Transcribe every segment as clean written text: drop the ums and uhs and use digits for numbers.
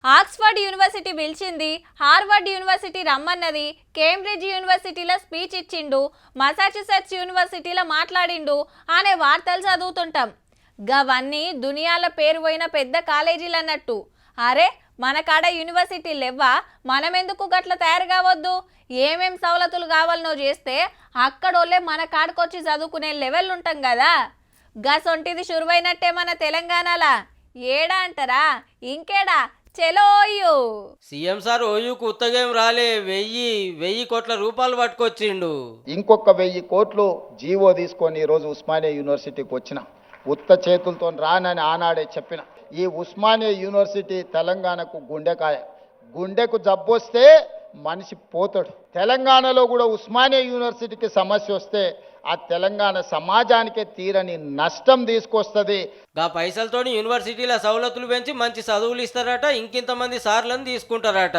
Oxford university పిలిచింది, Harvard university రమ్మన్నది, Cambridge యూనివర్సిటీలో speech ఇచ్చిండు, మసాచుసెట్స్ యూనివర్సిటీలో మాట్లాడిండు అనే వార్తలు చదువుతుంటాం. గవన్నీ దునియాల పేరు పోయిన పెద్ద కాలేజీలు అన్నట్టు. అరే మన కాడ యూనివర్సిటీ లేవా, మనమెందుకు గట్ల తయారు కావద్దు? ఏమేం సవలతులు కావాలనో చేస్తే అక్కడోళ్ళే మన కాడకొచ్చి చదువుకునే లెవెల్ ఉంటాం కదా. గసొంటిది షురువైనట్టే మన తెలంగాణలా. ఏడా అంటారా, ఇంకేడా? చెలోయు సీఎం సార్ ఓయూకు ఉత్తగేం రాలే, 1000 కోట్ల రూపాయలు పట్టుకొచ్చిండు. ఇంకొక 1000 కోట్లు జీవో తీసుకొని ఈరోజు ఉస్మానియా యూనివర్సిటీకి వచ్చిన. ఉత్త చేతులతో రానని ఆనాడే చెప్పిన. ఈ ఉస్మానియా యూనివర్సిటీ తెలంగాణకు గుండెకాయ. గుండెకు జబ్బు వస్తే మనిషి పోతాడు. తెలంగాణలో కూడా ఉస్మానియా యూనివర్సిటీకి సమస్య వస్తే ఆ తెలంగాణ సమాజానికే తీరని నష్టం తీసుకొస్తుంది. గా పైసలతోని యూనివర్సిటీల సౌలతులు పెంచి మంచి చదువులు ఇస్తారట, ఇంకింతమంది సార్లను తీసుకుంటారట.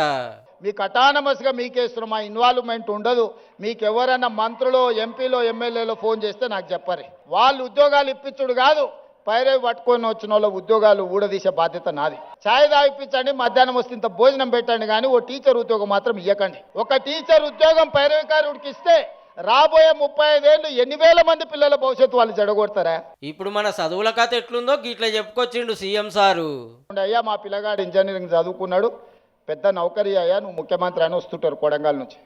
మీకు అటానమస్గా మీకేస్తున్న మా ఇన్వాల్వ్మెంట్ ఉండదు. మీకు ఎవరైనా మంత్రులు, ఎంపీలో, ఎమ్మెల్యేలో ఫోన్ చేస్తే నాకు చెప్పరు. వాళ్ళు ఉద్యోగాలు ఇప్పించుడు కాదు, పైరవి పట్టుకొని వచ్చిన వాళ్ళ ఉద్యోగాలు ఊడదీసే బాధ్యత నాది. ఛాయ్ తాగిపించండి, మధ్యాహ్నం వస్తే ఇంత భోజనం పెట్టండి, కానీ ఓ టీచర్ ఉద్యోగం మాత్రం ఇవ్వకండి. ఒక టీచర్ ఉద్యోగం పైరవికారుడికి ఇస్తే రాబోయే 35 ఏళ్ళు 8,000 మంది పిల్లల భవిష్యత్తు వాళ్ళు జడగొడతారా? ఇప్పుడు మన చదువుల కథ ఎట్లుందో గిట్లా చెప్పుకొచ్చిండు సీఎం సారు. అయ్యా మా పిల్లగాడు ఇంజనీరింగ్ చదువుకున్నాడు, పెద్ద నౌకరీ అయ్యా, నువ్వు ముఖ్యమంత్రి అని వస్తుంటారు కొడంగల్ నుంచి.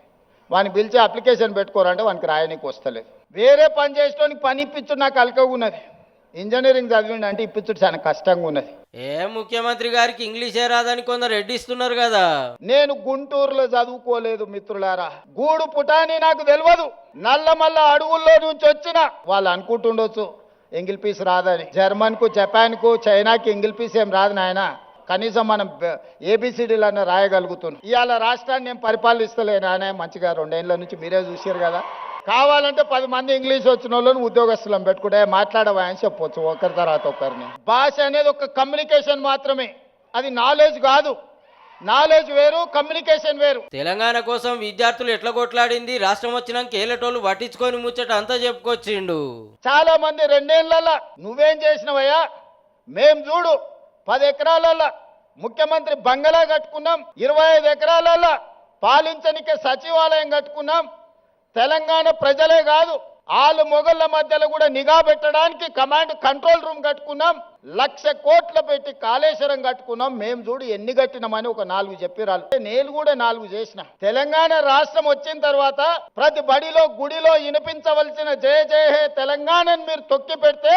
వాడిని పిలిచి అప్లికేషన్ పెట్టుకోరంటే వానికి రాయనికి వస్తలేదు. వేరే పని చేసేటోనికి పని ఇప్పించుడు నాకు అలకగా ఉన్నది. ఇంజనీరింగ్ చదివిండి అంటే ఇప్పించుడు చాలా కష్టంగా ఉన్నది. ముఖ్యమంత్రి గారికి ఇంగ్లీషే రాదని కొందరు రెడ్డిస్తున్నారు కదా. నేను గుంటూరులో చదువుకోలేదు మిత్రులారా. గూడు పుటాని నాకు తెలియదు. నల్లమల్ల అడవుల్లో నుంచి వచ్చిన వాళ్ళు అనుకుంటుండొచ్చు ఎంగిల్ పీస్ రాదని. జర్మన్కు, జపాన్కు, చైనాకి ఎంగిల్ పీస్ ఏం రాదు నాయన. కనీసం మనం ఏబిసిడీలు అన్న రాయగలుగుతున్నాం. ఇవాళ రాష్ట్రాన్ని నేను పరిపాలిస్తలేను ఆయన మంచిగా 2 ఏళ్ళ నుంచి మీరే చూసారు కదా. కావాలంటే 10 మంది ఇంగ్లీష్ వచ్చిన వాళ్ళని ఉద్యోగస్తులను పెట్టుకుంటే మాట్లాడవా అని చెప్పొచ్చు ఒకరి తర్వాత ఒకరిని. భాష అనేది ఒక కమ్యూనికేషన్ మాత్రమే, అది నాలెడ్జ్ కాదు. నాలెడ్జ్ వేరు, కమ్యూనికేషన్ వేరు. తెలంగాణ కోసం విద్యార్థులు ఎట్లా కొట్లాడింది, రాష్ట్రం వచ్చినాక ఏలటోళ్ళు పట్టించుకొని ముచ్చట అంతా చెప్పుకొచ్చిండు. చాలా మంది 2 ఏళ్ళల్లో నువ్వేం చేసినవయ్యా, మేం చూడు 10 ఎకరాలలో ముఖ్యమంత్రి బంగళా కట్టుకున్నాం, 25 ఎకరాలలో పాలించనికే సచివాలయం కట్టుకున్నాం. తెలంగాణ ప్రజలే కాదు, ఆలు మొగళ్ళ మధ్యలో కూడా నిఘా పెట్టడానికి కమాండ్ కంట్రోల్ రూమ్ కట్టుకున్నాం. 1,00,000 కోట్లు పెట్టి కాళేశ్వరం కట్టుకున్నాం. మేము చూడు ఎన్ని కట్టినామని ఒక 4 చెప్పిరాలు. నేను కూడా 4 చేసిన. తెలంగాణ రాష్ట్రం వచ్చిన తర్వాత ప్రతి బడిలో, గుడిలో వినిపించవలసిన జయ జయ హే తెలంగాణని మీరు తొక్కి పెడితే